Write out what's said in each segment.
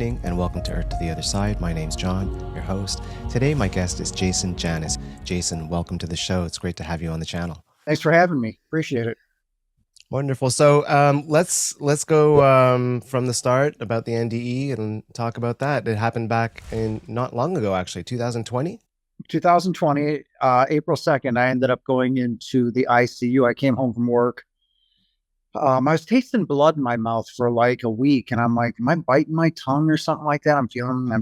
evening, and welcome to Earth to the Other Side. My name's John, your host. Today, my guest is Jason Janis. Jason, welcome to the show. It's great to have you on the channel. Thanks for having me. Appreciate it. Wonderful. So let's go from the start about the NDE and talk about that. It happened back in not long ago, actually, 2020. 2020, April 2nd, I ended up going into the ICU. I came home from work. I was tasting blood in my mouth for like a week, and I'm like, am I biting my tongue or something like that? I'm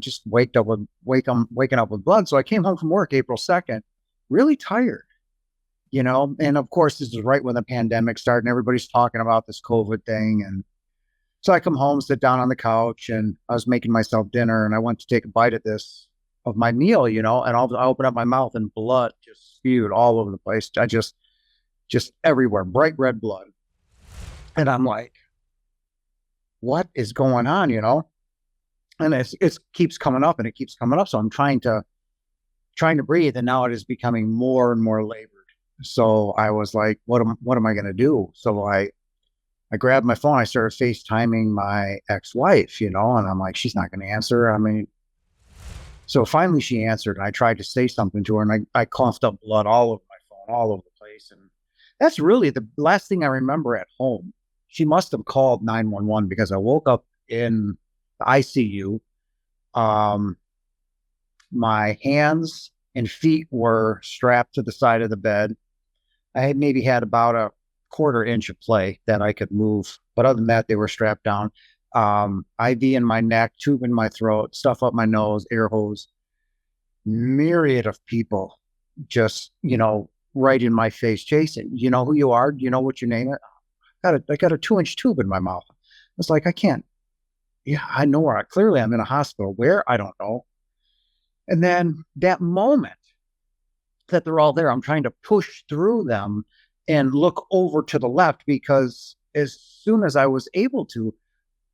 just waking up with blood. So I came home from work April 2nd, really tired, and of course, this is right when the pandemic started and everybody's talking about this COVID thing. And so I come home, sit down on the couch, and I was making myself dinner, and I went to take a bite of my meal, and I open up my mouth and blood just spewed all over the place. Just everywhere, bright red blood. And I'm like, what is going on, And it keeps coming up and it keeps coming up. So I'm trying to breathe, and now it is becoming more and more labored. So I was like, what am I going to do? So I grabbed my phone. I started FaceTiming my ex-wife, and I'm like, she's not going to answer. So finally she answered, and I tried to say something to her, and I coughed up blood all over my phone, all over the place. And that's really the last thing I remember at home. She must have called 911 because I woke up in the ICU. My hands and feet were strapped to the side of the bed. I had maybe had about a quarter inch of play that I could move, but other than that, they were strapped down. IV in my neck, tube in my throat, stuff up my nose, air hose. Myriad of people just, right in my face. Jason, you know who you are? Do you know what your name is? I got a 2-inch tube in my mouth. I was like, I can't. Yeah, I know where. Clearly, I'm in a hospital. Where? I don't know. And then that moment that they're all there, I'm trying to push through them and look over to the left, because as soon as I was able to,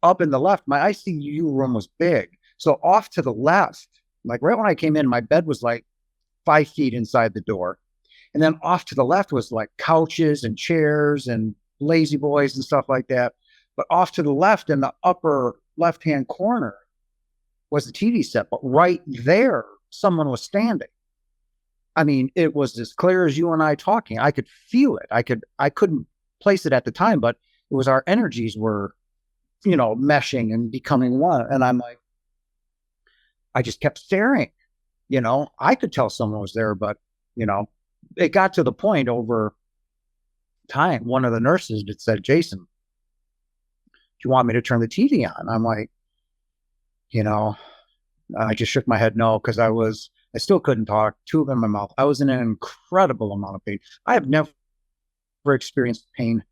up in the left, my ICU room was big. So off to the left, like right when I came in, my bed was like 5 feet inside the door. And then off to the left was like couches and chairs and lazy boys and stuff like that. But off to the left in the upper left-hand corner was the TV set. But right there, someone was standing. It was as clear as you and I talking. I could feel it. I couldn't place it at the time, but it was our energies were, meshing and becoming one. And I'm like, I just kept staring. I could tell someone was there, but, it got to the point over time, one of the nurses had said, Jason, do you want me to turn the TV on? I'm like, I just shook my head no, because I still couldn't talk, tube in my mouth. I was in an incredible amount of pain. I have never experienced pain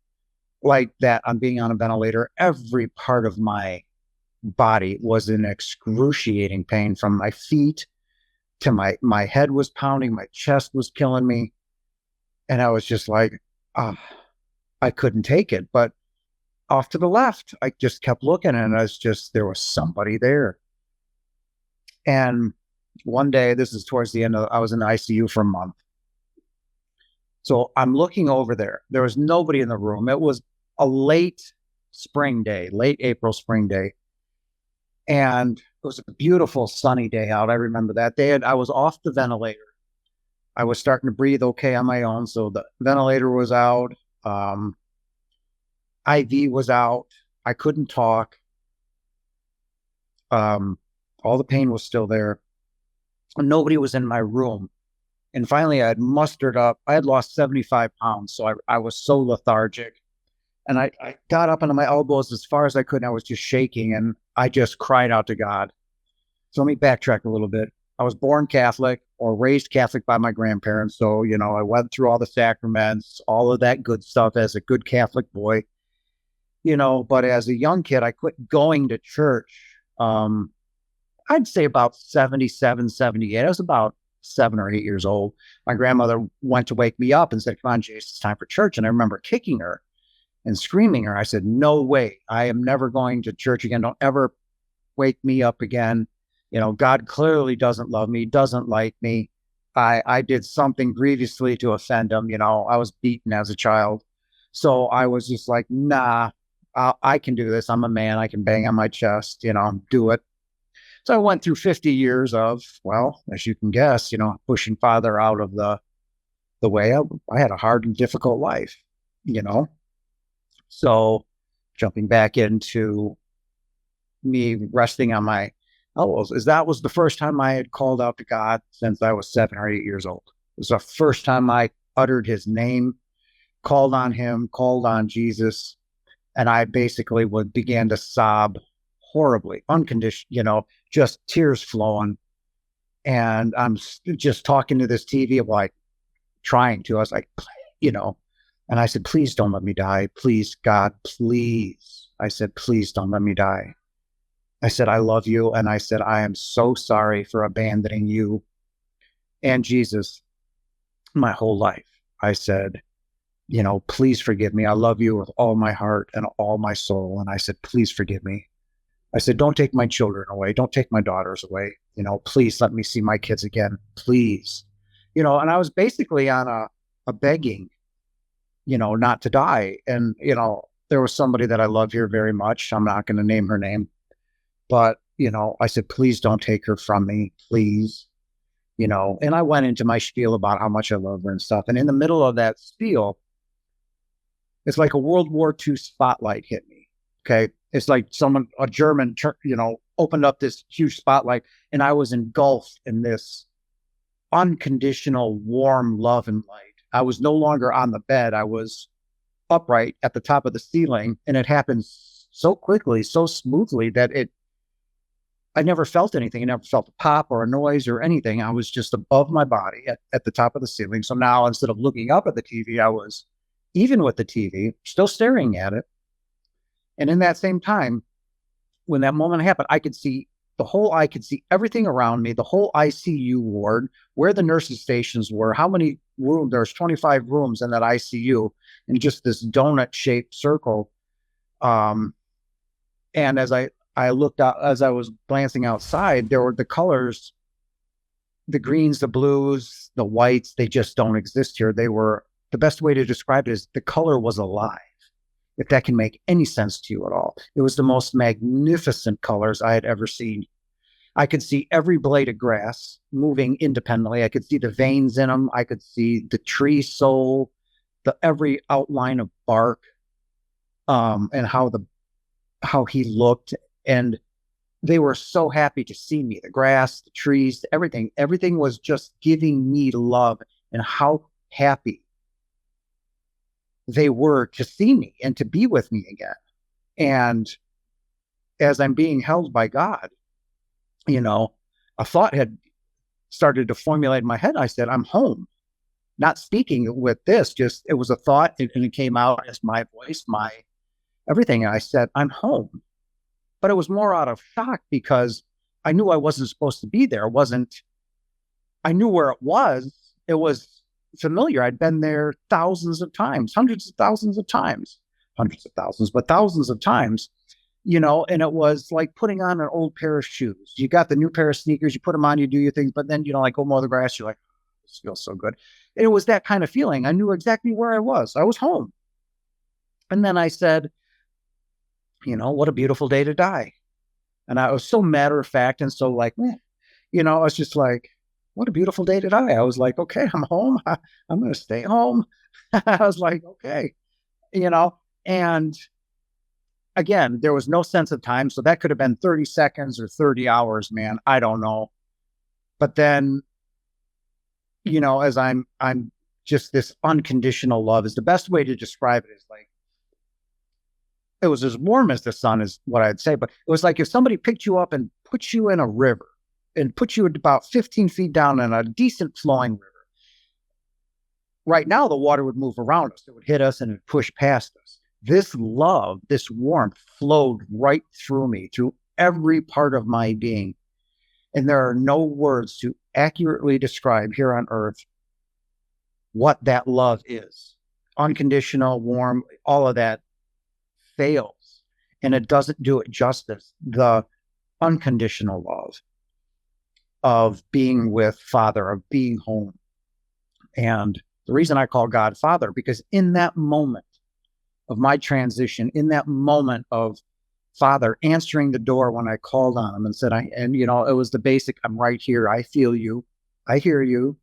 like that on being on a ventilator. Every part of my body was in excruciating pain, from my feet to my head was pounding, my chest was killing me. And I was just like, I couldn't take it. But off to the left, I just kept looking, and there was somebody there. And one day, this is towards the end I was in the ICU for a month. So I'm looking over there. There was nobody in the room. It was a late April spring day. And it was a beautiful sunny day out. I remember that day. I was off the ventilator. I was starting to breathe okay on my own. So the ventilator was out. IV was out. I couldn't talk. All the pain was still there. Nobody was in my room. And finally, I had mustered up. I had lost 75 pounds. So I was so lethargic. And I got up onto my elbows as far as I could. And I was just shaking. And I just cried out to God. So let me backtrack a little bit. I was born Catholic, or raised Catholic by my grandparents. So, I went through all the sacraments, all of that good stuff as a good Catholic boy. But as a young kid, I quit going to church. I'd say about 77, 78. I was about 7 or 8 years old. My grandmother went to wake me up and said, come on, Jace, it's time for church. And I remember kicking her and screaming her. I said, no way. I am never going to church again. Don't ever wake me up again. God clearly doesn't love me, doesn't like me. I did something grievously to offend him. I was beaten as a child. So I was just like, nah, I can do this. I'm a man. I can bang on my chest, do it. So I went through 50 years of, well, as you can guess, pushing father out of the way. I had a hard and difficult life, you know. So jumping back into me resting on my elbows, is that was the first time I had called out to God since I was 7 or 8 years old. It was the first time I uttered his name, called on him, called on Jesus, and I basically would began to sob horribly, unconditional, just tears flowing. And I'm just talking to this TV, of like trying to. I was like, you know, and I said, please don't let me die. Please, God, please. I said, please don't let me die. I said, I love you. And I said, I am so sorry for abandoning you and Jesus my whole life. I said, please forgive me. I love you with all my heart and all my soul. And I said, please forgive me. I said, don't take my children away. Don't take my daughters away. Please let me see my kids again. Please. And I was basically on a begging, not to die. And, there was somebody that I love here very much. I'm not going to name her name, but, I said, please don't take her from me. Please. And I went into my spiel about how much I love her and stuff. And in the middle of that spiel, it's like a World War II spotlight hit me. Okay. It's like a German, opened up this huge spotlight, and I was engulfed in this unconditional, warm love and light. I was no longer on the bed. I was upright at the top of the ceiling, and it happened so quickly, so smoothly that I never felt anything. I never felt a pop or a noise or anything. I was just above my body at the top of the ceiling. So now, instead of looking up at the TV, I was even with the TV, still staring at it. And in that same time, when that moment happened, I could see everything around me, the whole ICU ward, where the nurses' stations were, how many rooms, there's 25 rooms in that ICU in just this donut shaped circle. And I looked out, as I was glancing outside, there were the colors, the greens, the blues, the whites, they just don't exist here. The best way to describe it is the color was alive, if that can make any sense to you at all. It was the most magnificent colors I had ever seen. I could see every blade of grass moving independently. I could see the veins in them. I could see the tree soul, every outline of bark, and how he looked. And they were so happy to see me. The grass, the trees, everything was just giving me love, and how happy they were to see me and to be with me again. And as I'm being held by God, a thought had started to formulate in my head. I said, I'm home. Not speaking with this, just it was a thought, and it came out as my voice, my everything. And I said, I'm home. But it was more out of shock because I knew I wasn't supposed to be there. I knew where it was. It was familiar. I'd been there thousands of times, hundreds of thousands of times, hundreds of thousands, but thousands of times, and it was like putting on an old pair of shoes. You got the new pair of sneakers, you put them on, you do your thing, but then, like go mow the grass, you're like, this feels so good. And it was that kind of feeling. I knew exactly where I was. I was home. And then I said, what a beautiful day to die. And I was so matter of fact and so like, I was just like, what a beautiful day to die. I was like, okay, I'm home. I'm going to stay home. I was like, okay, and again, there was no sense of time. So that could have been 30 seconds or 30 hours, man. I don't know. But then, as I'm just this unconditional love is the best way to describe it, is like, it was as warm as the sun is what I'd say, but it was like if somebody picked you up and put you in a river and put you about 15 feet down in a decent flowing river. Right now, the water would move around us. It would hit us and it would push past us. This love, this warmth flowed right through me, through every part of my being. And there are no words to accurately describe here on earth what that love is. Unconditional, warm, all of that fails, and it doesn't do it justice. The unconditional love of being with Father, of being home. And the reason I call God Father, because in that moment of my transition, in that moment of father answering the door when I called on him and said, it was the basic, I'm right here. I feel you. I hear you.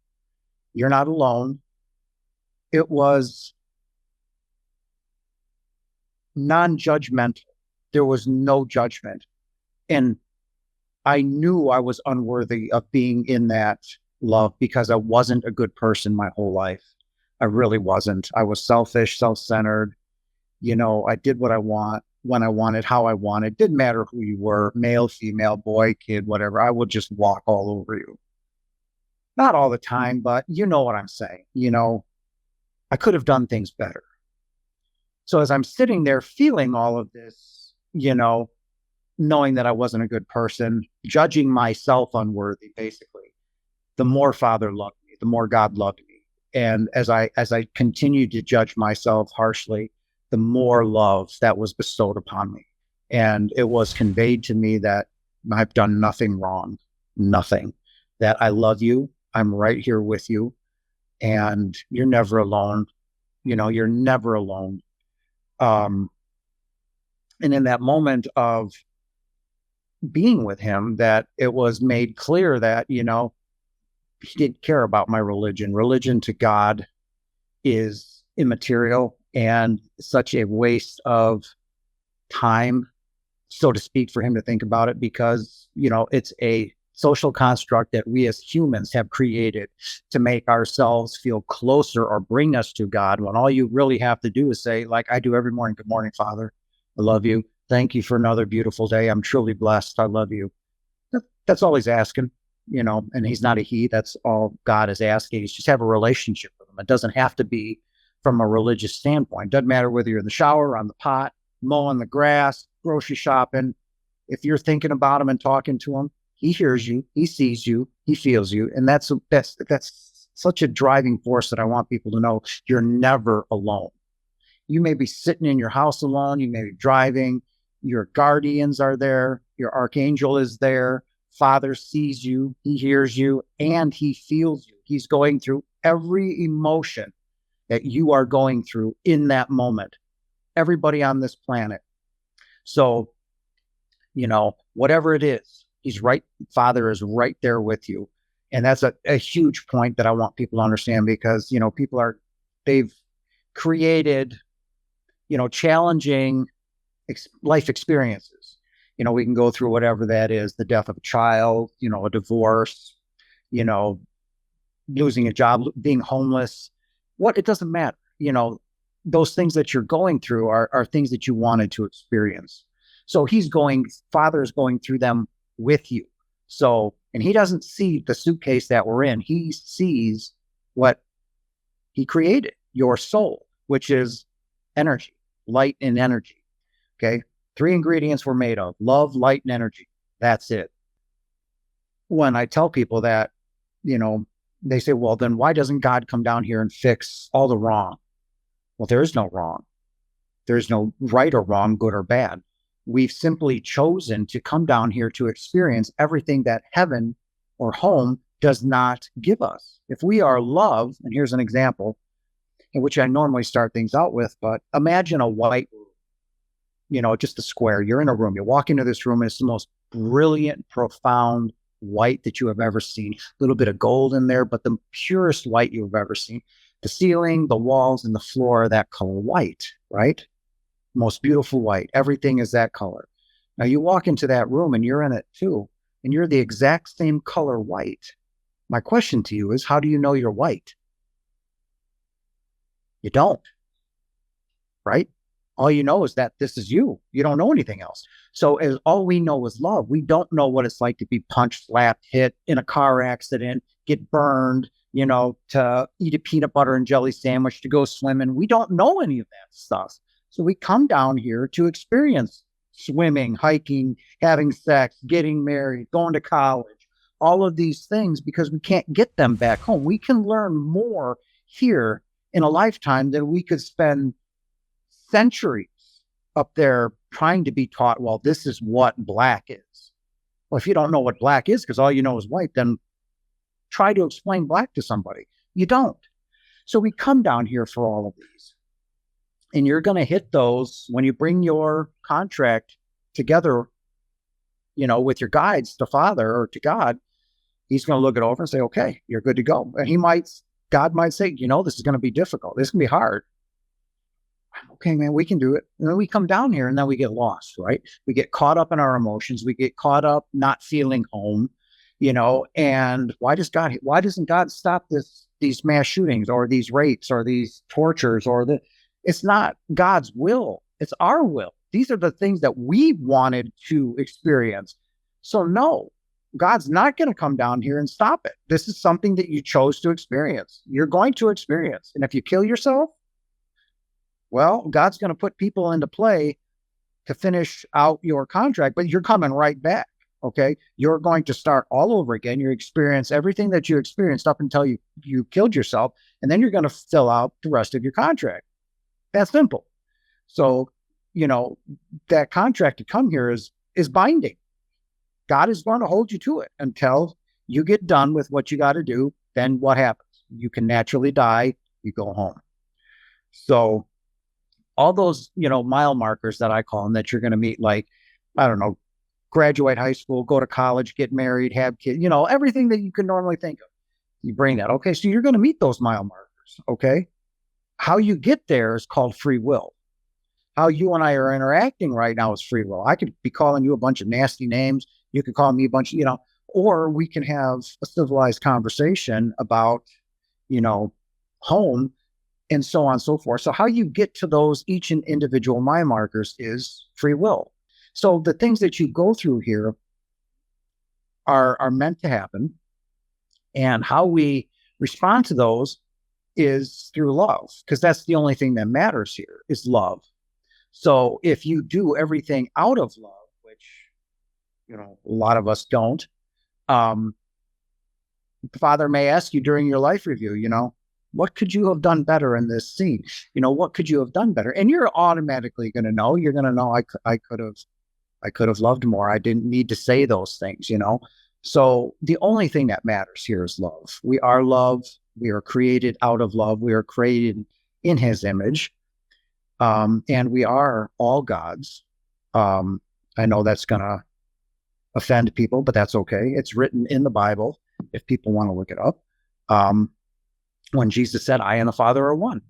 You're not alone. It was non-judgmental. There was no judgment. And I knew I was unworthy of being in that love because I wasn't a good person my whole life. I really wasn't. I was selfish, self-centered. I did what I want, when I wanted, how I wanted. Didn't matter who you were, male, female, boy, kid, whatever. I would just walk all over you. Not all the time, but you know what I'm saying. I could have done things better. So as I'm sitting there feeling all of this, knowing that I wasn't a good person, judging myself unworthy, basically, the more Father loved me, the more God loved me. And as I continued to judge myself harshly, the more love that was bestowed upon me. And it was conveyed to me that I've done nothing wrong, nothing, that I love you. I'm right here with you. And you're never alone. You're never alone. And in that moment of being with him, that it was made clear that, he didn't care about my religion. Religion to God is immaterial and such a waste of time, so to speak, for him to think about it, because, it's a social construct that we as humans have created to make ourselves feel closer or bring us to God, when all you really have to do is say, like I do every morning, good morning, Father. I love you. Thank you for another beautiful day. I'm truly blessed. I love you. That's all he's asking, and he's not a he. That's all God is asking. He's just have a relationship with him. It doesn't have to be from a religious standpoint. It doesn't matter whether you're in the shower, on the pot, mowing the grass, grocery shopping. If you're thinking about him and talking to him, he hears you, he sees you, he feels you. And that's such a driving force that I want people to know. You're never alone. You may be sitting in your house alone. You may be driving. Your guardians are there. Your archangel is there. Father sees you, he hears you, and he feels you. He's going through every emotion that you are going through in that moment. Everybody on this planet. So, whatever it is, Father is right there with you. And that's a huge point that I want people to understand, because, they've created, challenging life experiences. We can go through whatever that is, the death of a child, a divorce, losing a job, being homeless. It doesn't matter. Those things that you're going through are things that you wanted to experience. So Father is going through them with you. So, and he doesn't see the suitcase that we're in. He sees what he created, your soul, which is energy, light and energy. Okay. 3 ingredients we're made of: love, light, and energy. That's it. When I tell people that, they say, well, then why doesn't God come down here and fix all the wrong? Well, there is no wrong. There's no right or wrong, good or bad. We've simply chosen to come down here to experience everything that heaven or home does not give us. If we are love, and here's an example in which I normally start things out with, but imagine a white room, just a square. You're in a room. You walk into this room, and it's the most brilliant, profound white that you have ever seen. A little bit of gold in there, but the purest white you've ever seen. The ceiling, the walls, and the floor are that color white, right? Most beautiful white. Everything is that color. Now you walk into that room and you're in it too, and you're the exact same color white. My question to you is, how do you know you're white? You don't, right? All you know is that this is you. You don't know anything else. So as all we know is love, we don't know what it's like to be punched, slapped, hit in a car accident, get burned, to eat a peanut butter and jelly sandwich, to go swimming. We don't know any of that stuff. So we come down here to experience swimming, hiking, having sex, getting married, going to college, all of these things, because we can't get them back home. We can learn more here in a lifetime than we could spend centuries up there trying to be taught, well, this is what black is. Well, if you don't know what black is because all you know is white, then try to explain black to somebody. You don't. So we come down here for all of these. And you're going to hit those when you bring your contract together, with your guides to Father or to God, he's going to look it over and say, okay, you're good to go. And God might say, this is going to be difficult. This is going to be hard. Okay, man, we can do it. And then we come down here and then we get lost, right? We get caught up in our emotions. We get caught up not feeling home, and why doesn't God stop these mass shootings or these rapes or these tortures it's not God's will. It's our will. These are the things that we wanted to experience. So no, God's not going to come down here and stop it. This is something that you chose to experience. You're going to experience. And if you kill yourself, well, God's going to put people into play to finish out your contract, but you're coming right back. Okay. You're going to start all over again. You experience everything that you experienced up until you killed yourself. And then you're going to fill out the rest of your contract. That's simple. So, that contract to come here is binding. God is going to hold you to it until you get done with what you got to do. Then what happens? You can naturally die. You go home. So all those, mile markers that I call them that you're going to meet, like, I don't know, graduate high school, go to college, get married, have kids, everything that you can normally think of. You bring that. Okay. So you're going to meet those mile markers. Okay. How you get there is called free will. How you and I are interacting right now is free will. I could be calling you a bunch of nasty names. You could call me a bunch of, or we can have a civilized conversation about, home and so on and so forth. So how you get to those each and individual mile markers is free will. So the things that you go through here are meant to happen. And how we respond to those is through love, because that's the only thing that matters here is love. So if you do everything out of love, which, a lot of us don't, the Father may ask you during your life review, what could you have done better in this scene? What could you have done better? And you're automatically going to know. You're going to know I could have loved more. I didn't need to say those things, So the only thing that matters here is love. We are love. We are created out of love. We are created in His image. And we are all God's. I know that's going to offend people, but that's okay. It's written in the Bible if people want to look it up. When Jesus said, I and the Father are one.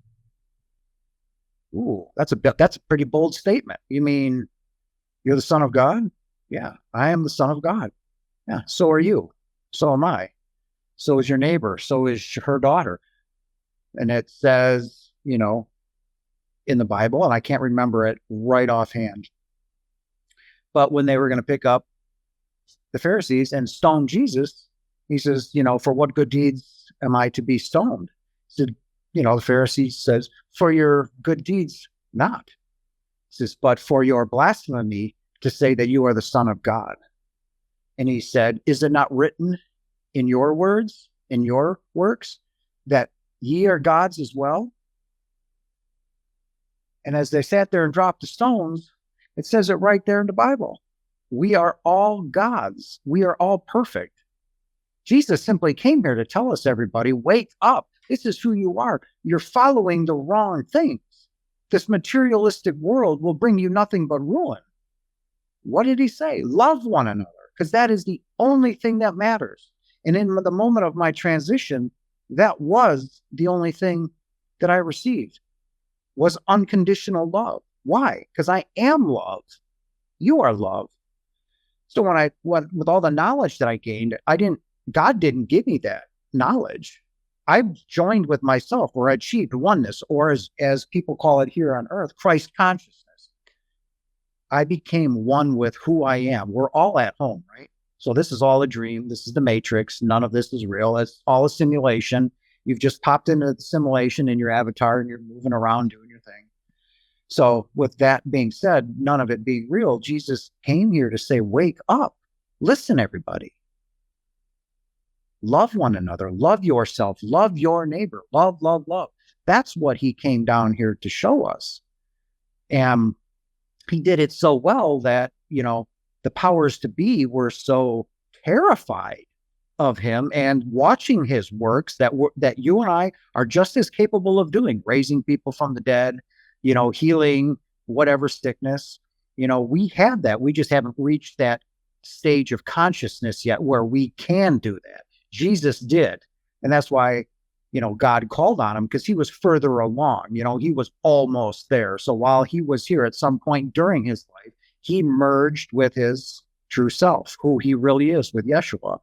Ooh, that's a pretty bold statement. You mean you're the Son of God? Yeah, I am the Son of God. Yeah, so are you. So am I. So is your neighbor. So is her daughter. And it says, in the Bible, and I can't remember it right offhand, but when they were going to pick up the Pharisees and stone Jesus, he says, for what good deeds am I to be stoned? He said, the Pharisee says, for your good deeds, not. He says, but for your blasphemy to say that you are the Son of God. And he said, is it not written in your words, in your works, that ye are gods as well? And as they sat there and dropped the stones, it says it right there in the Bible. We are all gods. We are all perfect. Jesus simply came here to tell us, everybody, wake up. This is who you are. You're following the wrong things. This materialistic world will bring you nothing but ruin. What did he say? Love one another, because that is the only thing that matters. And in the moment of my transition, that was the only thing that I received. Was unconditional love. Why? Because I am love. You are love. So with all the knowledge that I gained, God didn't give me that knowledge. I joined with myself or achieved oneness, or as people call it here on earth, Christ consciousness. I became one with who I am. We're all at home, right? So this is all a dream. This is the matrix. None of this is real. It's all a simulation. You've just popped into the simulation in your avatar and you're moving around doing your thing. So with that being said, none of it being real, Jesus came here to say, wake up. Listen, everybody. Love one another. Love yourself. Love your neighbor. Love, love, love. That's what he came down here to show us. And he did it so well that, the powers to be were so terrified of him and watching his works that you and I are just as capable of doing, raising people from the dead, healing whatever sickness. We have that. We just haven't reached that stage of consciousness yet where we can do that. Jesus did. And that's why, God called on him, because he was further along. He was almost there. So while he was here at some point during his life, he merged with his true self, who he really is, with Yeshua.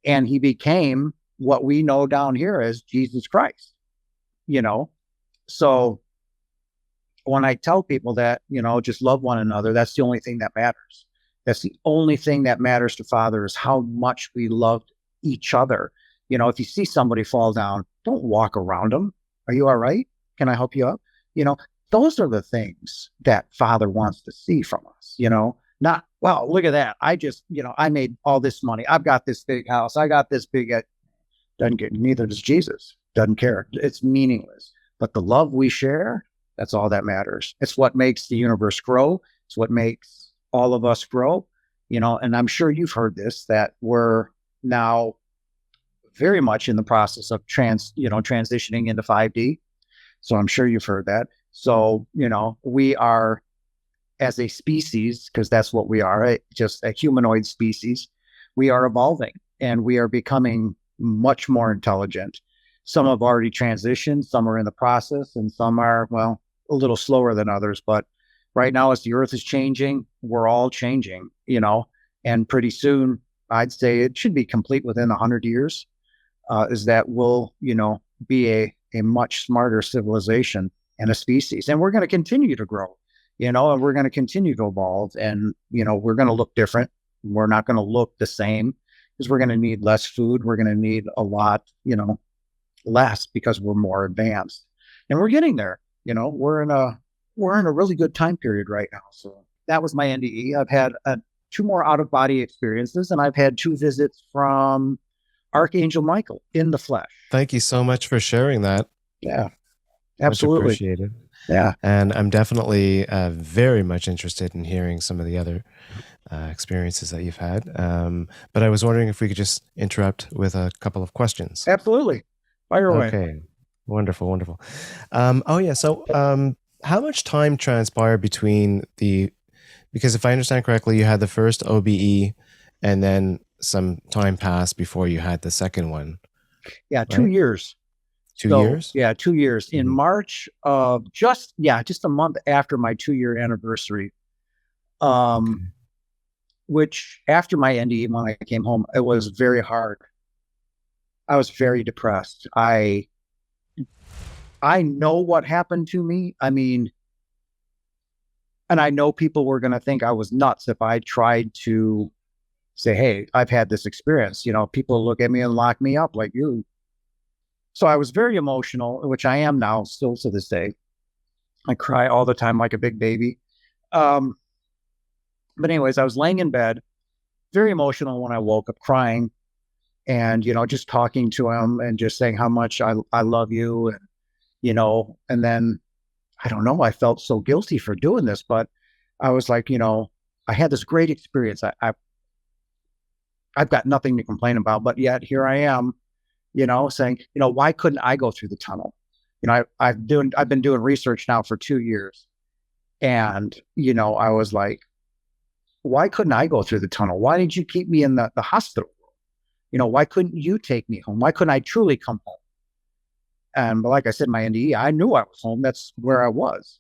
And he became what we know down here as Jesus Christ, you know? So when I tell people that, just love one another, that's the only thing that matters. That's the only thing that matters to Father, is how much we love each other. If you see somebody fall down, don't walk around them. Are you all right? Can I help you up? You know, those are the things that Father wants to see from us, not, well, look at that. I just, I made all this money. I've got this big house. I got this big, doesn't get, neither does Jesus. Doesn't care. It's meaningless. But the love we share, that's all that matters. It's what makes the universe grow. It's what makes all of us grow, and I'm sure you've heard this, that we're now very much in the process of transitioning into 5D. So I'm sure you've heard that. So, we are, as a species, because that's what we are, just a humanoid species, we are evolving and we are becoming much more intelligent. Some have already transitioned, some are in the process, and some are, well, a little slower than others. But right now, as the earth is changing, we're all changing, and pretty soon, I'd say it should be complete within 100 years, is that we'll, be a much smarter civilization and a species. And we're going to continue to grow, and we're going to continue to evolve, and, we're going to look different. We're not going to look the same, because we're going to need less food. We're going to need a lot, less, because we're more advanced, and we're getting there. We're in a really good time period right now. So that was my NDE. I've had two more out of body experiences, and I've had two visits from Archangel Michael in the flesh. Thank you so much for sharing that. Yeah, Much absolutely. appreciated. Yeah, And I'm definitely very much interested in hearing some of the other experiences that you've had. But I was wondering if we could just interrupt with a couple of questions. absolutely. Fire away. Okay. Wonderful, wonderful. Oh, yeah. So how much time transpired between because if I understand correctly, you had the first OBE and then some time passed before you had the second one. Yeah, 2 years. 2 years? Yeah, 2 years. In Mhm. March of just a month after my 2-year anniversary, Okay. which after my NDE, when I came home, it was very hard. I was very depressed. I know what happened to me. I mean, and I know people were going to think I was nuts if I tried to say, hey, I've had this experience. People look at me and lock me up like you. So I was very emotional, which I am now still to this day. I cry all the time like a big baby. Um, but anyways, I was laying in bed, very emotional when I woke up, crying, and, just talking to him and just saying how much I love you. And then I don't know, I felt so guilty for doing this, but I was like, I had this great experience. I've got nothing to complain about, but yet here I am, saying, why couldn't I go through the tunnel? I've been doing research now for 2 years, and, I was like, why couldn't I go through the tunnel? Why did you keep me in the hospital? Why couldn't you take me home? Why couldn't I truly come home? And like I said, my NDE, I knew I was home. That's where I was.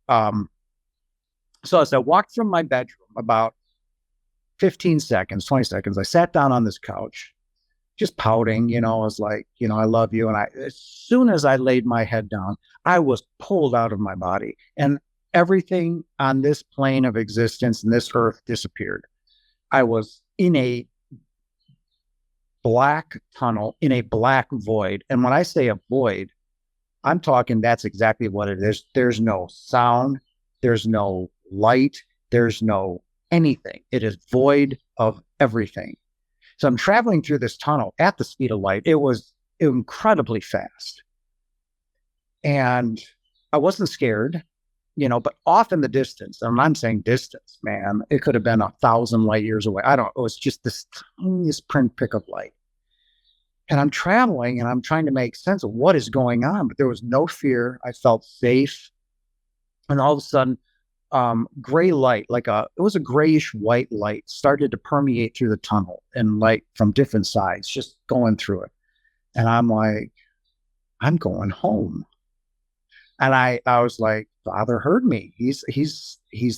So as I walked from my bedroom, about 15 seconds, 20 seconds, I sat down on this couch, just pouting, I was like, I love you. And as soon as I laid my head down, I was pulled out of my body, and everything on this plane of existence and this earth disappeared. I was in a black tunnel, in a black void. And when I say a void, I'm talking, that's exactly what it is. There's no sound, there's no light, there's no anything. It is void of everything. So I'm traveling through this tunnel at the speed of light. It was incredibly fast. And I wasn't scared, but off in the distance, and I'm saying distance, man, it could have been 1,000 light years away. I don't, it was just this tiniest pinprick of light. And I'm traveling and I'm trying to make sense of what is going on, but there was no fear. I felt safe. And all of a sudden, gray light, it was a grayish white light, started to permeate through the tunnel and light from different sides, just going through it. And I'm like, I'm going home. And I was like, Father heard me. He's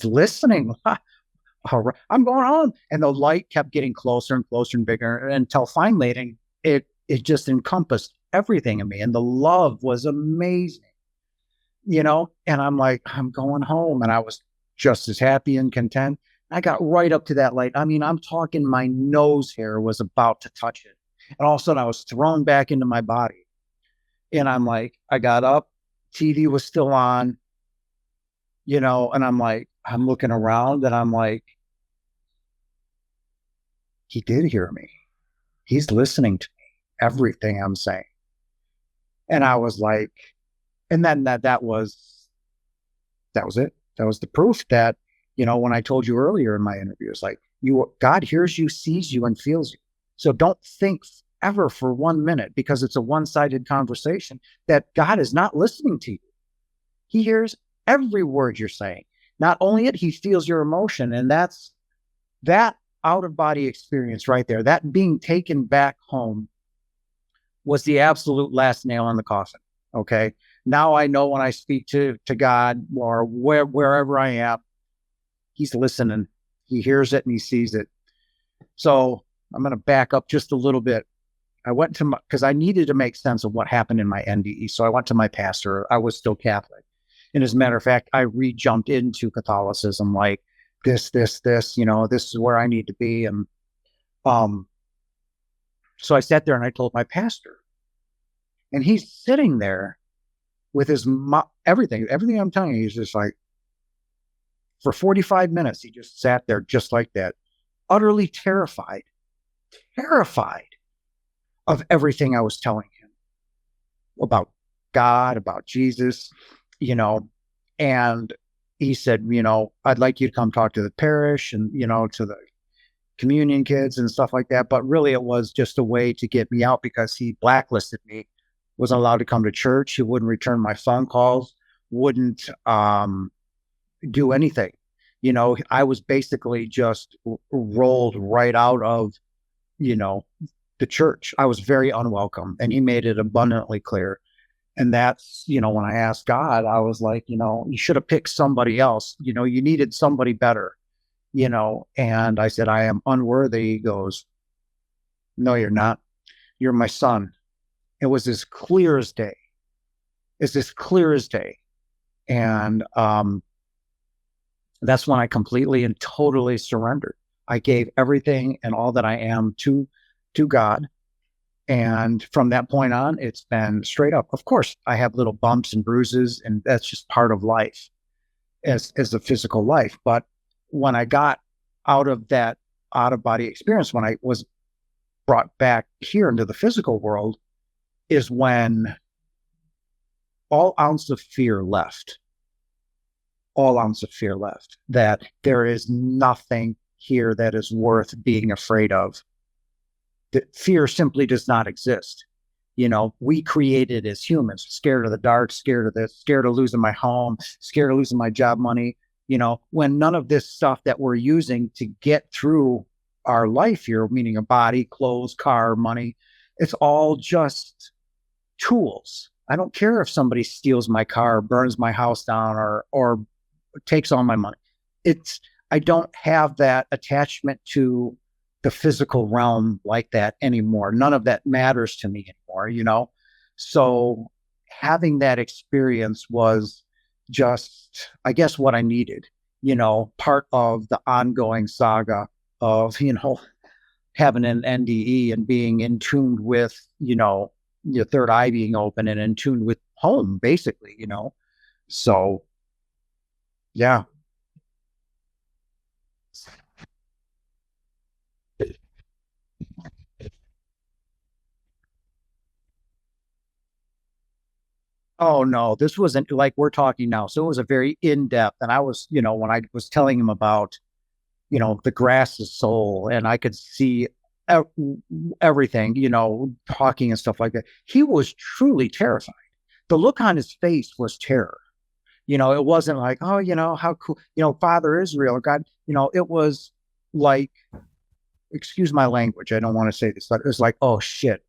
listening. All right, I'm going home. And the light kept getting closer and closer and bigger until finally it just encompassed everything in me. And the love was amazing, and I'm like, I'm going home. And I was just as happy and content. I got right up to that light. I mean, I'm talking my nose hair was about to touch it. And all of a sudden I was thrown back into my body. And I'm like, I got up, TV was still on, and I'm like, I'm looking around and I'm like, he did hear me. He's listening to me, everything I'm saying. And I was like, and then that was it. That was the proof that, when I told you earlier in my interview, it's like God hears you, sees you, and feels you. So don't think ever for 1 minute, because it's a one-sided conversation, that God is not listening to you. He hears every word you're saying. Not only it, he feels your emotion. And that's that out of body experience right there. That being taken back home was the absolute last nail in the coffin. Okay. Now I know when I speak to God or wherever I am, he's listening. He hears it and he sees it. So I'm going to back up just a little bit. I went to because I needed to make sense of what happened in my NDE. So I went to my pastor. I was still Catholic. And as a matter of fact, I re-jumped into Catholicism, like this, this is where I need to be. And um, so I sat there and I told my pastor, and he's sitting there with his everything I'm telling you. He's just like, for 45 minutes, he just sat there just like that, utterly terrified of everything I was telling him about God, about Jesus, and he said, I'd like you to come talk to the parish and, to the communion kids and stuff like that. But really, it was just a way to get me out, because he blacklisted me, wasn't allowed to come to church. He wouldn't return my phone calls, wouldn't do anything. I was basically just rolled right out of, the church. I was very unwelcome, and he made it abundantly clear. And that's, when I asked God, I was like, you should have picked somebody else. You needed somebody better, and I said, I am unworthy. He goes, no, you're not. You're my son. It was as clear as day. It's as clear as day. And that's when I completely and totally surrendered. I gave everything and all that I am to God. And from that point on, it's been straight up. Of course, I have little bumps and bruises, and that's just part of life, as a physical life. But when I got out of that out of body experience, when I was brought back here into the physical world, is when all ounce of fear left. All ounce of fear left. That there is nothing here that is worth being afraid of. That fear simply does not exist. We created as humans, scared of the dark, scared of this, scared of losing my home, scared of losing my job money, when none of this stuff that we're using to get through our life here, meaning a body, clothes, car, money, it's all just tools. I don't care if somebody steals my car, burns my house down, or takes all my money. I don't have that attachment to the physical realm like that anymore. None of that matters to me anymore, So having that experience was just, I guess, what I needed, part of the ongoing saga of, having an NDE and being in tune with, your third eye being open and in tune with home, basically. So, yeah. Oh no, this wasn't like we're talking now. So it was a very in-depth. And I was, when I was telling him about, the grass's soul, and I could see everything, talking and stuff like that. He was truly terrified. The look on his face was terror. It wasn't like, oh, how cool, Father Israel or God, it was like, excuse my language, I don't want to say this, but it was like, oh shit,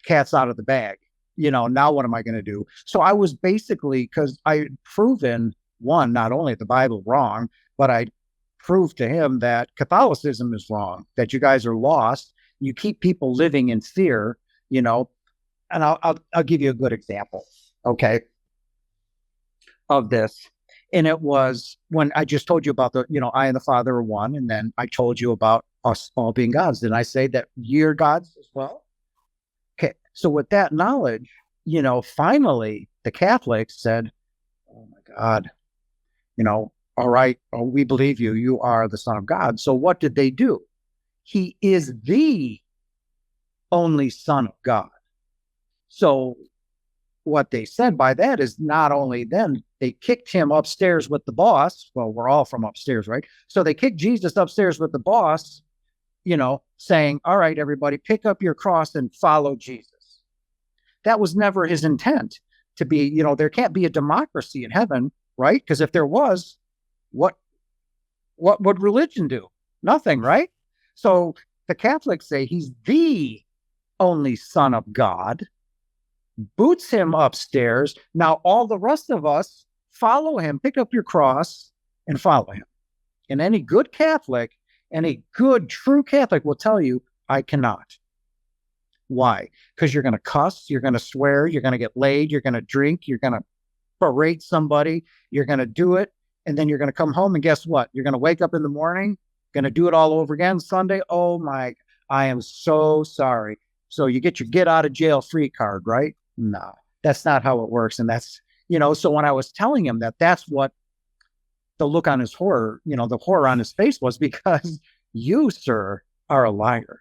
cat's out of the bag. Now what am I going to do? So I was basically, because I proven one, not only the Bible wrong, but I proved to him that Catholicism is wrong, that you guys are lost. You keep people living in fear, you know. And I'll give you a good example, okay, of this. And it was when I just told you about I and the Father are one, and then I told you about us all being gods. Did I say that you're gods as well? Okay. So with that knowledge, finally the Catholics said, oh my God, all right, oh, we believe you. You are the Son of God. So what did they do? He is the only Son of God. So what they said by that is not only then they kicked him upstairs with the boss. Well, we're all from upstairs, right? So they kicked Jesus upstairs with the boss, saying, all right, everybody, pick up your cross and follow Jesus. That was never his intent to be, there can't be a democracy in heaven, right? Because if there was, what what would religion do? Nothing, right? So the Catholics say he's the only Son of God, boots him upstairs. Now all the rest of us follow him, pick up your cross and follow him. And any good Catholic, any good true Catholic will tell you, I cannot. Why? Because you're going to cuss, you're going to swear, you're going to get laid, you're going to drink, you're going to berate somebody, you're going to do it, and then you're going to come home and guess what? You're going to wake up in the morning, going to do it all over again Sunday. Oh my, I am so sorry. So you get your get out of jail free card, right? No, that's not how it works. And that's, so when I was telling him that, that's what the look on his horror, the horror on his face was because you, sir, are a liar.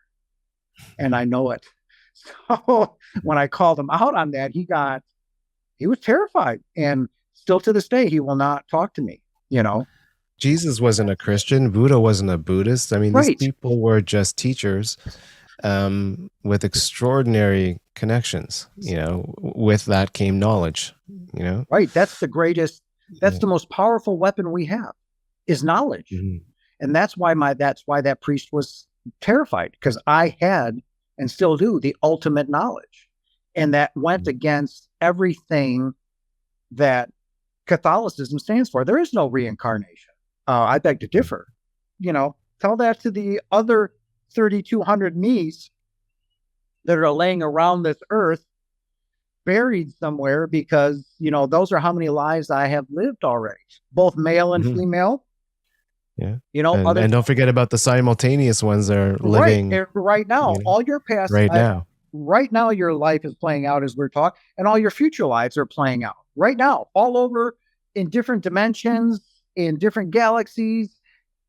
And I know it. So when I called him out on that, he was terrified. And still to this day, he will not talk to me, Jesus wasn't a Christian. Buddha wasn't a Buddhist. I mean, these Right. people were just teachers with extraordinary connections. With that came knowledge. You know. Right. That's Yeah. the most powerful weapon we have is knowledge. Mhm. And that's why that priest was terrified because I had and still do the ultimate knowledge. And that went against everything that Catholicism stands for. There is no reincarnation. I beg to differ. Tell that to the other 3,200 me's that are laying around this earth buried somewhere because, those are how many lives I have lived already, both male and Mhm. female. Yeah. And Other don't forget about the simultaneous ones that are right living, right now, you know, all your past right now. right now, your life is playing out as we're talking, and all your future lives are playing out right now, all over in different dimensions, in different galaxies,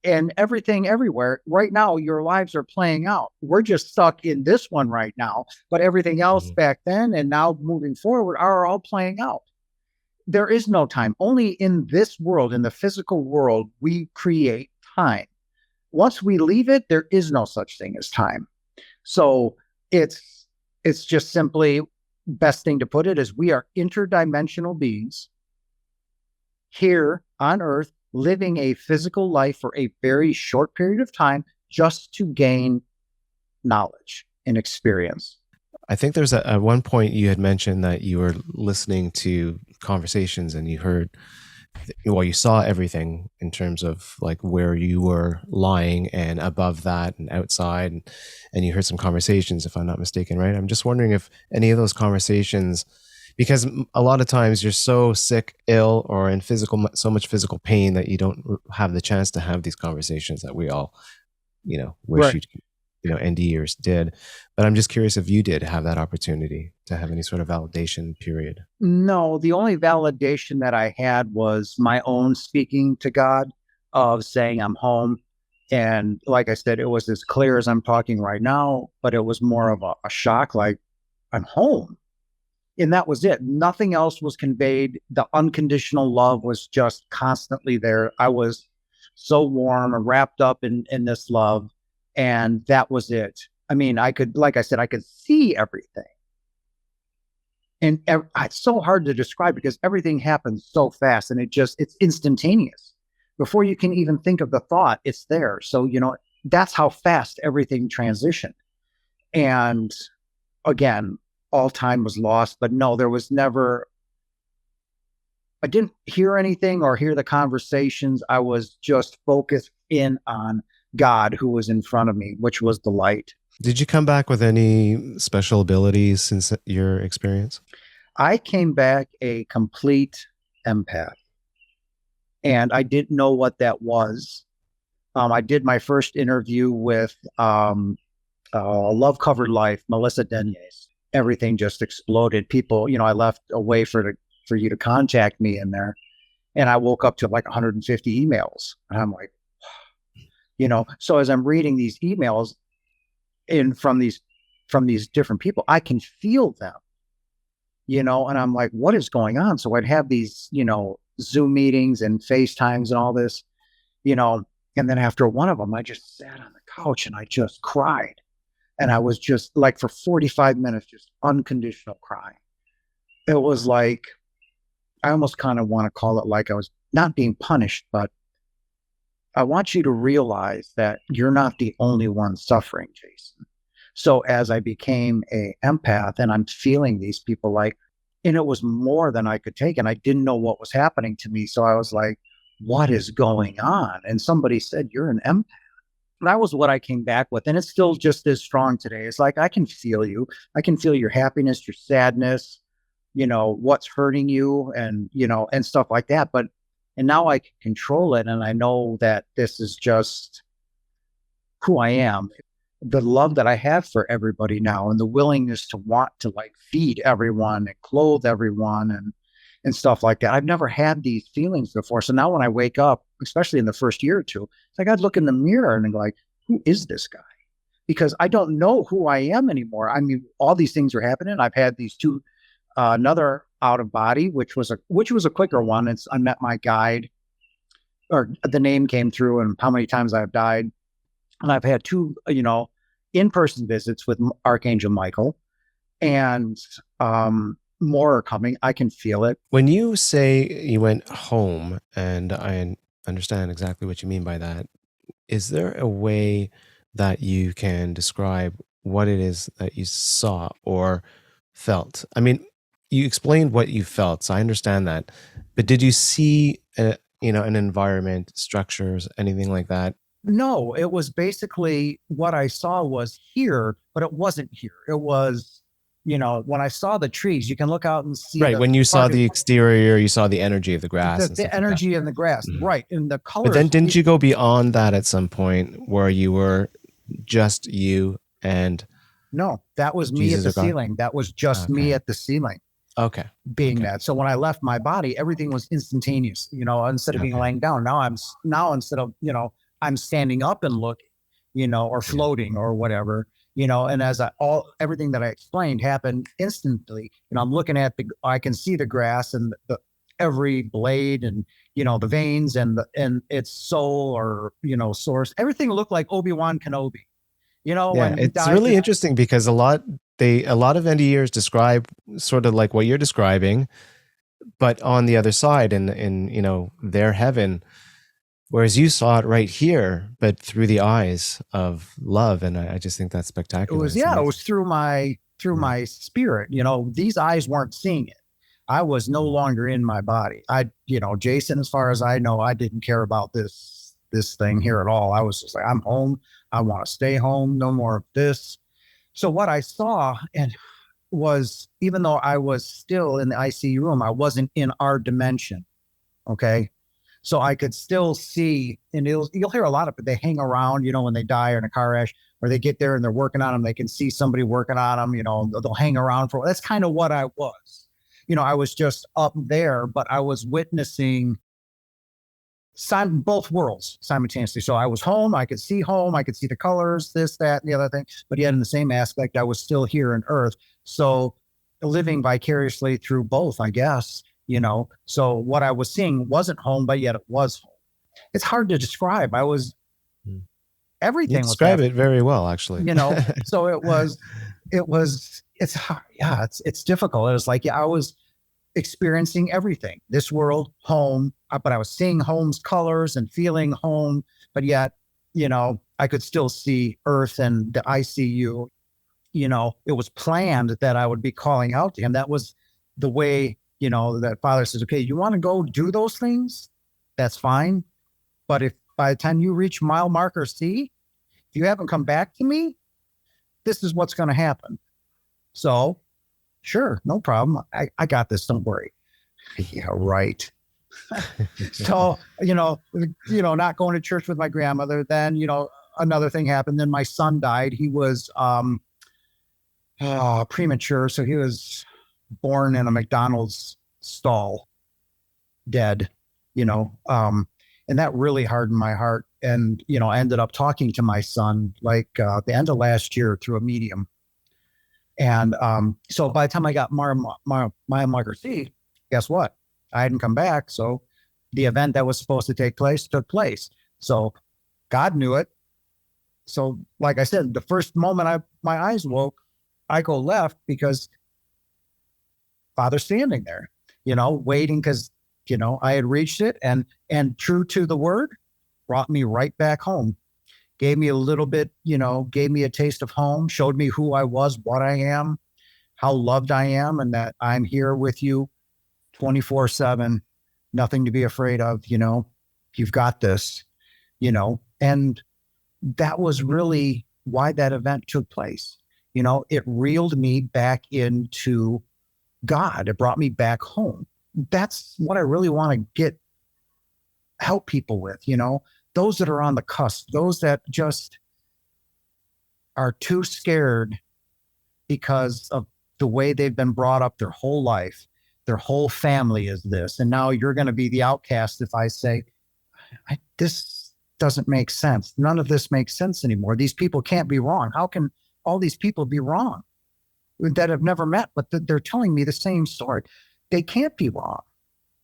and everything everywhere. Right now, your lives are playing out. We're just stuck in this one right now, but everything else Mhm. back then and now moving forward are all playing out. There is no time. Only in this world, in the physical world, we create time. Once we leave it, there is no such thing as time. So it's just simply best thing to put it is we are interdimensional beings here on earth living a physical life for a very short period of time just to gain knowledge and experience. I think there's at one point you had mentioned that you were listening to conversations and you heard, well, you saw everything in terms of like where you were lying and above that and outside, and you heard some conversations, if I'm not mistaken, right? I'm just wondering if any of those conversations, because a lot of times you're so sick, ill, or in so much physical pain that you don't have the chance to have these conversations that we all, wish Right. you'd, end years did. But I'm just curious if you did have that opportunity to have any sort of validation period. No, the only validation that I had was my own speaking to God of saying I'm home. And like I said, it was as clear as I'm talking right now, but it was more of a shock like I'm home. And that was it. Nothing else was conveyed. The unconditional love was just constantly there. I was so warm and wrapped up in this love. And that was it. I mean, like I said, I could see everything. And it's so hard to describe because everything happens so fast and it's instantaneous. Before you can even think of the thought, it's there. So, that's how fast everything transitioned. And again, all time was lost, but no, there was never, I didn't hear anything or hear the conversations. I was just focused in on God who was in front of me, which was the light. Did you come back with any special abilities since your experience? I came back a complete empath, and I didn't know what that was. I did my first interview with Love Covered Life, Melissa Denye's. Everything just exploded. People, I left a way for you to contact me in there, and I woke up to like 150 emails, and I'm like, So as I'm reading these emails in from these different people, I can feel them, and I'm like, what is going on? So I'd have these, Zoom meetings and FaceTimes and all this, you know, and then after one of them, I just sat on the couch and I just cried. And I was just like for 45 minutes, just unconditional crying. It was like, I almost kind of want to call it like I was not being punished, but I want you to realize that you're not the only one suffering, Jason. So as I became a empath and I'm feeling these people like, and it was more than I could take, and I didn't know what was happening to me. So I was like, what is going on? And somebody said, you're an empath. And that was what I came back with. And it's still just as strong today. It's like, I can feel you. I can feel your happiness, your sadness, what's hurting you and, and stuff like that. And now I can control it. And I know that this is just who I am, the love that I have for everybody now, and the willingness to want to like feed everyone and clothe everyone and stuff like that. I've never had these feelings before. So now when I wake up, especially in the first year or two, it's like I'd look in the mirror and go like, who is this guy? Because I don't know who I am anymore. I mean, all these things are happening. I've had these two, another out of body, which was a quicker one. I met my guide, or the name came through, and how many times I've died. And I've had two, in-person visits with Archangel Michael, and more are coming. I can feel it. When you say you went home, and I understand exactly what you mean by that, is there a way that you can describe what it is that you saw or felt? I mean, you explained what you felt, so I understand that. But did you see, an environment, structures, anything like that? No, it was basically what I saw was here, but it wasn't here. It was, when I saw the trees, you can look out and see Right. the When you saw part of the exterior, you saw the energy of the grass and the stuff like that. energy in the grass, Mhm. right? And the But then colors. didn't you go beyond that at some point where you were just you and No, that was me at Jesus the or God? ceiling. That was just me Okay. at the ceiling Okay. being Okay. that. So when I left my body, everything was instantaneous. Instead of being Okay. laying down, now instead of I'm standing up and looking, or Yeah. floating or whatever. And as everything that I explained happened instantly. I'm looking at I can see the grass and every blade and the veins and its soul or source. Everything looked like Obi-Wan Kenobi. Yeah. When he It's dies, really interesting because a lot of NDErs describe sort of like what you're describing, but on the other side in their heaven, whereas you saw it right here, but through the eyes of love. And I just think that's it spectacular. was It's it amazing. was through Yeah. my spirit. These eyes weren't seeing it. I was no longer in my body. Jason, as far as I know, I didn't care about this thing here at all. I was just like, I'm home. I want to stay home. No more of this. So what I saw and was, even though I was still in the ICU room, I wasn't in our dimension. Okay. So I could still see, and you'll hear a lot of it. They hang around, when they die or in a car crash, or they get there and they're working on them. They can see somebody working on them. They'll hang around for. That's kind of what I was. I was just up there, but I was witnessing both worlds simultaneously. So I was home. I could see home. I could see the colors, this, that, and the other thing. But yet, in the same aspect, I was still here on Earth. So living vicariously through both, I guess. So what I was seeing wasn't home, but yet it was home. It's hard to describe. I was Mm. You Everything was describe it happening, very well, actually. so it's hard. Yeah, it's difficult. It was like, yeah, I was experiencing everything, this world, home, but I was seeing home's colors and feeling home, but yet, I could still see earth and the ICU. It was planned that I would be calling out to him. That was the way, that Father says, okay, you want to go do those things? That's fine. But if by the time you reach mile marker C, if you haven't come back to me, this is what's going to happen. So, sure, no problem. I got this. Don't worry. Yeah, right. So, not going to church with my grandmother. Then, another thing happened. Then my son died. He was premature. So he was born in a McDonald's stall, dead, you know. And that really hardened my heart. And, I ended up talking to my son like the end of last year through a medium. And so by the time I got Maya Marker C, guess what? I hadn't come back. So the event that was supposed to take place took place. So God knew it. So, like I said, the first moment my eyes woke, I go left because Father's standing there, waiting because I had reached it, and true to the word, brought me right back home. Gave me a little bit, gave me a taste of home, showed me who I was, what I am, how loved I am, and that I'm here with you 24/7, nothing to be afraid of, you've got this, and that was really why that event took place. It reeled me back into God. It brought me back home. That's what I really want to help people with, those that are on the cusp, those that just are too scared because of the way they've been brought up their whole life. Their whole family is this. And now you're going to be the outcast if I say, this doesn't make sense. None of this makes sense anymore. These people can't be wrong. How can all these people be wrong that have never met, but they're telling me the same story? They can't be wrong.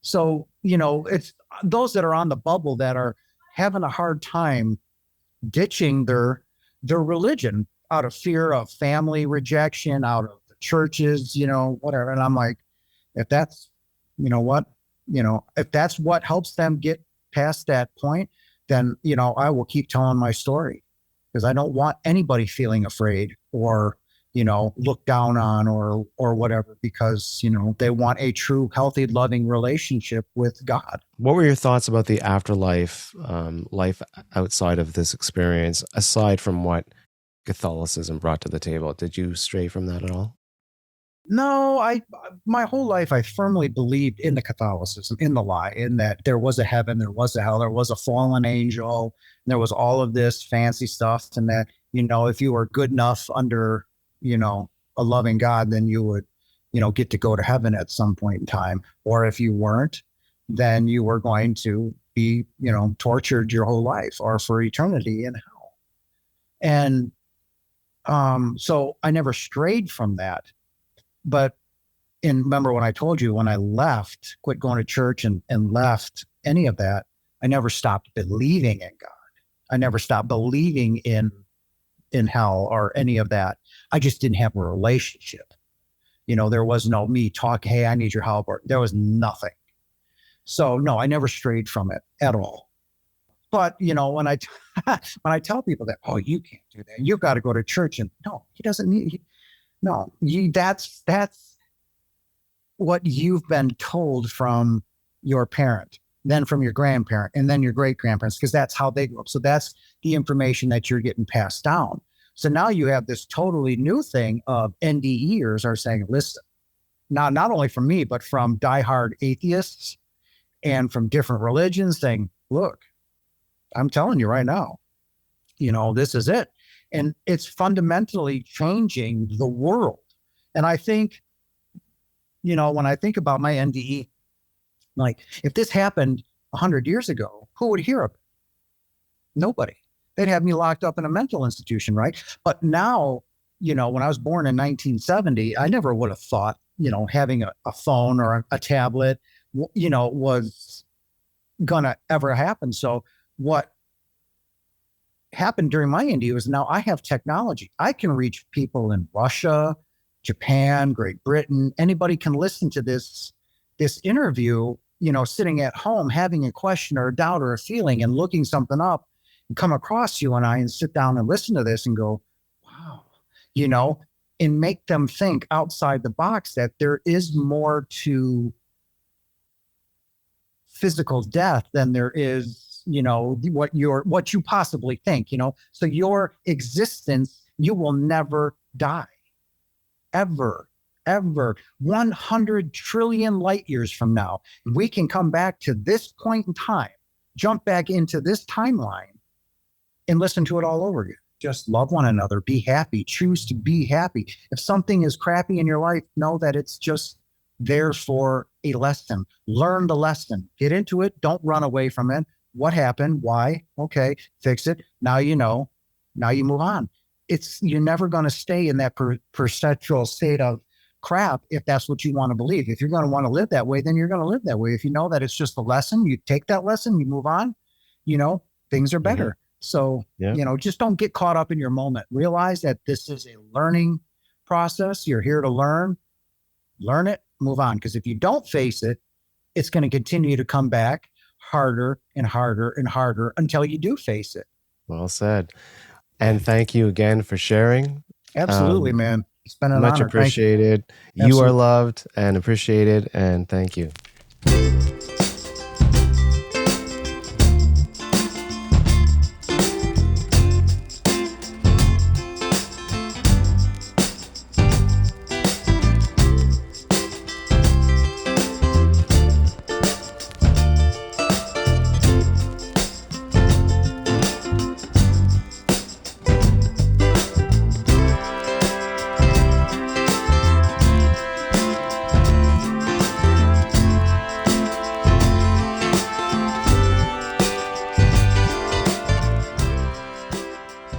So, it's those that are on the bubble that are having a hard time ditching their religion out of fear of family rejection, out of the churches, whatever. And I'm like, if that's, what, if that's what helps them get past that point, then, I will keep telling my story because I don't want anybody feeling afraid or, looked down on or whatever, because, they want a true, healthy, loving relationship with God. What were your thoughts about the afterlife, life outside of this experience, aside from what Catholicism brought to the table? Did you stray from that at all? No, my whole life I firmly believed in the Catholicism, in the lie, in that there was a heaven, there was a hell, there was a fallen angel, there was all of this fancy stuff, and that, if you were good enough under, a loving God, then you would, get to go to heaven at some point in time. Or if you weren't, then you were going to be, tortured your whole life or for eternity in hell. And so I never strayed from that. But remember when I told you when I left, quit going to church and left any of that, I never stopped believing in God. I never stopped believing in hell or any of that. I just didn't have a relationship. There was no me talk, hey, I need your help, or there was nothing. So no, I never strayed from it at all. But when I when I tell people that, oh, you can't do that, you've got to go to church, and no, he doesn't need. No, that's what you've been told from your parent, then from your grandparent, and then your great grandparents, because that's how they grew up. So that's the information that you're getting passed down. So now you have this totally new thing of NDEers are saying, listen, not only from me, but from diehard atheists and from different religions saying, look, I'm telling you right now, this is it. And it's fundamentally changing the world. And I think, when I think about my NDE, like if this happened 100 years ago, who would hear of it? Nobody. They'd have me locked up in a mental institution, right? But now, when I was born in 1970, I never would have thought, having a phone or a tablet, was going to ever happen. So what happened during my India was now I have technology. I can reach people in Russia, Japan, Great Britain. Anybody can listen to this interview, sitting at home, having a question or a doubt or a feeling and looking something up and come across you and I and sit down and listen to this and go, wow, you know, and make them think outside the box that there is more to physical death than there is, what you possibly think, so your existence, you will never die, ever, ever. 100 trillion light years from now, we can come back to this point in time, jump back into this timeline and listen to it all over again. Just love one another, be happy, choose to be happy. If something is crappy in your life, know that it's just there for a lesson. Learn the lesson, get into it, don't run away from it. What happened? Why? Okay, fix it. Now you know. Now you move on. You're never going to stay in that perpetual state of crap if that's what you want to believe. If you're going to want to live that way, then you're going to live that way. If you know that it's just a lesson, you take that lesson, you move on, things are Hmm. better. So, Yeah. just don't get caught up in your moment. Realize that this is a learning process. You're here to learn it, move on. Because if you don't face it, it's going to continue to come back harder and harder and harder until you do face it. Well said. And thank you again for sharing. Absolutely, Um, man. It's been an much honor. Thank you. appreciated. You are Absolutely. loved and appreciated, and thank you.